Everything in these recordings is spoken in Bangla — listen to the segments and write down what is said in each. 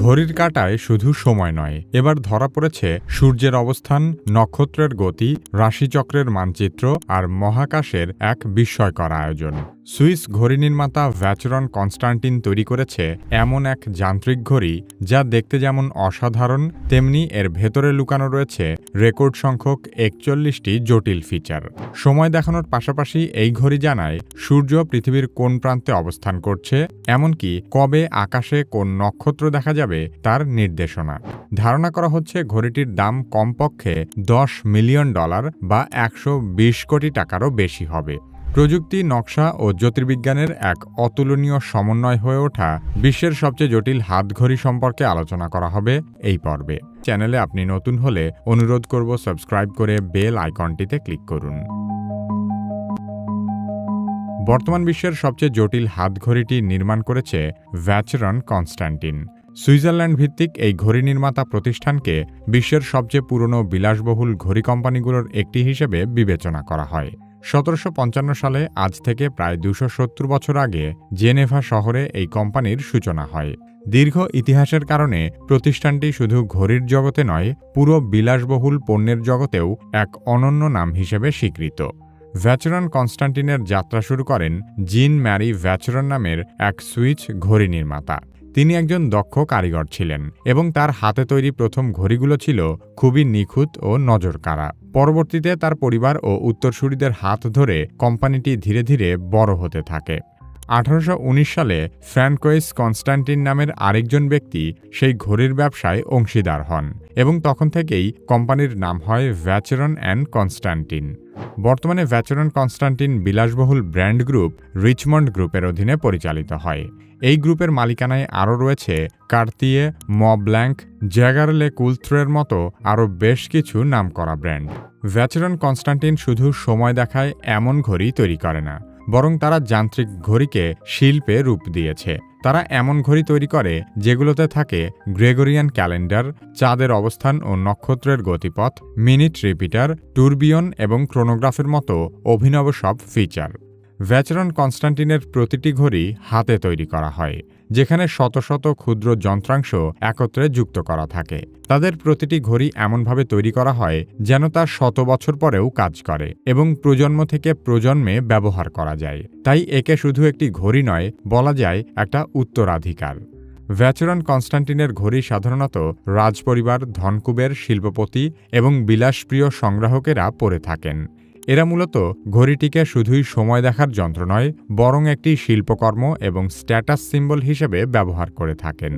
ঘড়ির কাঁটায় শুধু সময় নয়, এবার ধরা পড়েছে সূর্যের অবস্থান, নক্ষত্রের গতি, রাশিচক্রের মানচিত্র আর মহাকাশের এক বিস্ময়কর আয়োজন। সুইস ঘড়ি নির্মাতা ভ্যাচেরন কনস্টান্টিন তৈরি করেছে এমন এক যান্ত্রিক ঘড়ি যা দেখতে যেমন অসাধারণ, তেমনি এর ভেতরে লুকানো রয়েছে রেকর্ড সংখ্যক ৪১টি জটিল ফিচার। সময় দেখানোর পাশাপাশি এই ঘড়ি জানায় সূর্য পৃথিবীর কোন প্রান্তে অবস্থান করছে, এমনকি কবে আকাশে কোন নক্ষত্র দেখা যাবে তার নির্দেশনা। ধারণা করা হচ্ছে ঘড়িটির দাম কমপক্ষে $10 মিলিয়ন বা ১২০ কোটি টাকারও বেশি হবে। প্রযুক্তি, নকশা ও জ্যোতির্বিজ্ঞানের এক অতুলনীয় সমন্বয় হয়ে ওঠা বিশ্বের সবচেয়ে জটিল হাতঘড়ি সম্পর্কে আলোচনা করা হবে এই পর্বে। চ্যানেলে আপনি নতুন হলে অনুরোধ করব সাবস্ক্রাইব করে বেল আইকনটিতে ক্লিক করুন। বর্তমান বিশ্বের সবচেয়ে জটিল হাতঘড়িটি নির্মাণ করেছে ভ্যাচেরন কনস্টান্টিন। সুইজারল্যান্ড ভিত্তিক এই ঘড়ি নির্মাতা প্রতিষ্ঠানকে বিশ্বের সবচেয়ে পুরনো বিলাসবহুল ঘড়ি কোম্পানিগুলোর একটি হিসেবে বিবেচনা করা হয়। ১৭৫৫ সালে, আজ থেকে প্রায় ২৭০ বছর আগে, জেনেভা শহরে এই কোম্পানির সূচনা হয়। দীর্ঘ ইতিহাসের কারণে প্রতিষ্ঠানটি শুধু ঘড়ির জগতে নয়, পুরো বিলাসবহুল পণ্যের জগতেও এক অনন্য নাম হিসেবে স্বীকৃত। ভ্যাচেরন কনস্টান্টিনের যাত্রা শুরু করেন জিন ম্যারি ভ্যাচেরন নামের এক সুইস ঘড়ি নির্মাতা। তিনি একজন দক্ষ কারিগর ছিলেন এবং তার হাতে তৈরি প্রথম ঘড়িগুলো ছিল খুবই নিখুঁত ও নজরকাড়া। পরবর্তীতে তার পরিবার ও উত্তরসূরিদের হাত ধরে কোম্পানিটি ধীরে ধীরে বড় হতে থাকে। ১৮১৯ সালে ফ্রান্কোইস কনস্টান্টিন নামের আরেকজন ব্যক্তি সেই ঘড়ির ব্যবসায় অংশীদার হন এবং তখন থেকেই কোম্পানির নাম হয় ভ্যাচেরন অ্যান্ড কনস্টান্টিন। বর্তমানে ভ্যাচেরন কনস্টান্টিন বিলাসবহুল ব্র্যান্ড গ্রুপ রিচমন্ড গ্রুপের অধীনে পরিচালিত হয়। এই গ্রুপের মালিকানায় আরও রয়েছে কার্তিয়ে, মব্ল্যাঙ্ক, জ্যাগার লে কুলথ্রের মতো আরও বেশ কিছু নামকরা ব্র্যান্ড। ভ্যাচেরন কনস্টান্টিন শুধু সময় দেখায় এমন ঘড়ি তৈরি করে না, বরং তারা যান্ত্রিক ঘড়িকে শিল্পে রূপ দিয়েছে। তারা এমন ঘড়ি তৈরি করে যেগুলোতে থাকে গ্রেগরিয়ান ক্যালেন্ডার, চাঁদের অবস্থান ও নক্ষত্রের গতিপথ, মিনিট রিপিটার, টুরবিয়ন এবং ক্রোনোগ্রাফের মতো অভিনব সব ফিচার। ভ্যাচেরন কনস্টান্টিনের প্রতিটি ঘড়ি হাতে তৈরি করা হয়, যেখানে শত শত ক্ষুদ্র যন্ত্রাংশ একত্রে যুক্ত করা থাকে। তাদের প্রতিটি ঘড়ি এমনভাবে তৈরি করা হয় যেন তা শত বছর পরেও কাজ করে এবং প্রজন্ম থেকে প্রজন্মে ব্যবহার করা যায়। তাই একে শুধু একটি ঘড়ি নয়, বলা যায় একটা উত্তরাধিকার। ভ্যাচেরন কনস্টান্টিনের ঘড়ি সাধারণত রাজপরিবার, ধনকুবের, শিল্পপতি এবং বিলাসপ্রিয় সংগ্রাহকেরা পরে থাকেন। এরা মূলত ঘড়িটিকে শুধুই সময় দেখার যন্ত্র নয়, বরং একটি শিল্পকর্ম এবং স্ট্যাটাস সিম্বল হিসেবে ব্যবহার করে থাকেন।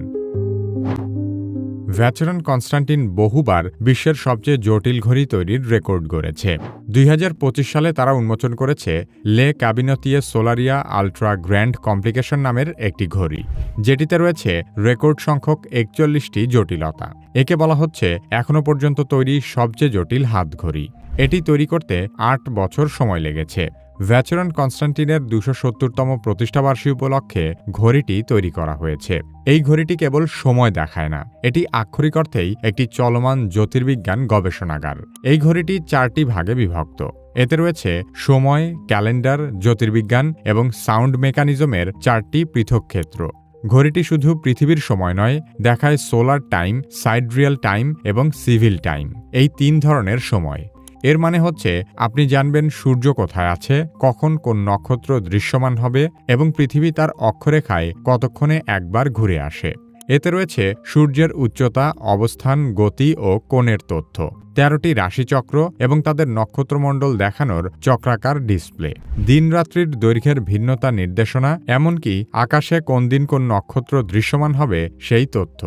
ভ্যাচেরন কনস্টান্টিন বহুবার বিশ্বের সবচেয়ে জটিল ঘড়ি তৈরির রেকর্ড গড়েছে। ২০২৫ সালে তারা উন্মোচন করেছে লে ক্যাবিনেটিয়ে সোলারিয়া আল্ট্রা গ্র্যান্ড কমপ্লিকেশন নামের একটি ঘড়ি, যেটিতে রয়েছে রেকর্ড সংখ্যক ৪১টি জটিলতা। একে বলা হচ্ছে এখনও পর্যন্ত তৈরি সবচেয়ে জটিল হাতঘড়ি। এটি তৈরি করতে ৮ বছর সময় লেগেছে। ভ্যাচেরন কনস্টান্টিনের ২৭০তম প্রতিষ্ঠাবার্ষিকী উপলক্ষে ঘড়িটি তৈরি করা হয়েছে। এই ঘড়িটি কেবল সময় দেখায় না, এটি আক্ষরিক অর্থেই একটি চলমান জ্যোতির্বিজ্ঞান গবেষণাগার। এই ঘড়িটি ৪টি ভাগে বিভক্ত। এতে রয়েছে সময়, ক্যালেন্ডার, জ্যোতির্বিজ্ঞান এবং সাউন্ড মেকানিজমের ৪টি পৃথক ক্ষেত্র। ঘড়িটি শুধু পৃথিবীর সময় নয়, দেখায় সোলার টাইম, সাইডরিয়াল টাইম এবং সিভিল টাইম, এই ৩ ধরনের সময়। এর মানে হচ্ছে আপনি জানবেন সূর্য কোথায় আছে, কখন কোন নক্ষত্র দৃশ্যমান হবে এবং পৃথিবী তার অক্ষরেখায় কতক্ষণে একবার ঘুরে আসে। এতে রয়েছে সূর্যের উচ্চতা, অবস্থান, গতি ও কোণের তথ্য, ১৩টি রাশিচক্র এবং তাদের নক্ষত্রমণ্ডল দেখানোর চক্রাকার ডিসপ্লে, দিন-রাত্রির দৈর্ঘ্যের ভিন্নতা নির্দেশনা, এমনকি আকাশে কোন দিন কোন নক্ষত্র দৃশ্যমান হবে সেই তথ্য।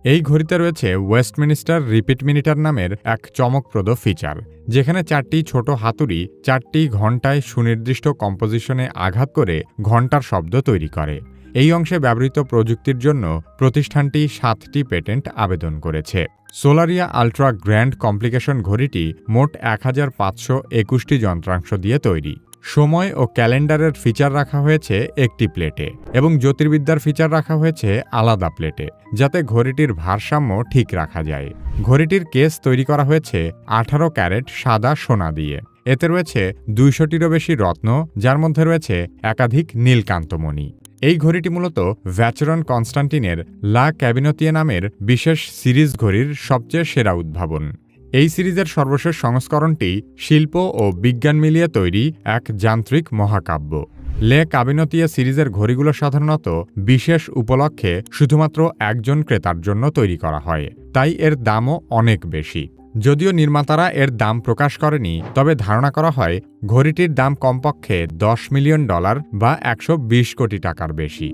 এই ঘড়িতে রয়েছে ওয়েস্টমিনিস্টার রিপিট মিনিটার নামের এক চমকপ্রদ ফিচার, যেখানে ৪টি ছোট হাতুড়ি ৪টি ঘণ্টায় সুনির্দিষ্ট কম্পোজিশনে আঘাত করে ঘণ্টার শব্দ তৈরি করে। এই অংশে ব্যবহৃত প্রযুক্তির জন্য প্রতিষ্ঠানটি ৭টি পেটেন্ট আবেদন করেছে। সোলারিয়া আল্ট্রা গ্র্যান্ড কমপ্লিকেশন ঘড়িটি মোট ১৫২১টি যন্ত্রাংশ দিয়ে তৈরি। সময় ও ক্যালেন্ডারের ফিচার রাখা হয়েছে একটি প্লেটে এবং জ্যোতির্বিদ্যার ফিচার রাখা হয়েছে আলাদা প্লেটে, যাতে ঘড়িটির ভারসাম্য ঠিক রাখা যায়। ঘড়িটির কেস তৈরি করা হয়েছে ১৮ ক্যারেট সাদা সোনা দিয়ে। এতে রয়েছে ২০০টিরও বেশি রত্ন, যার মধ্যে রয়েছে একাধিক নীলকান্তমণি। এই ঘড়িটি মূলত ভ্যাচেরন কনস্টান্টিনের লা ক্যাবিনতিয়ে নামের বিশেষ সিরিজ ঘড়ির সবচেয়ে সেরা উদ্ভাবন। এই সিরিজের সর্বশেষ সংস্করণটি শিল্প ও বিজ্ঞান মিলিয়ে তৈরি এক যান্ত্রিক মহাকাব্য। লে ক্যাবিনতিয়ে সিরিজের ঘড়িগুলো সাধারণত বিশেষ উপলক্ষে শুধুমাত্র একজন ক্রেতার জন্য তৈরি করা হয়, তাই এর দামও অনেক বেশি। যদিও নির্মাতারা এর দাম প্রকাশ করেনি, তবে ধারণা করা হয় ঘড়িটির দাম কমপক্ষে $10 মিলিয়ন বা 120 কোটি টাকার বেশি।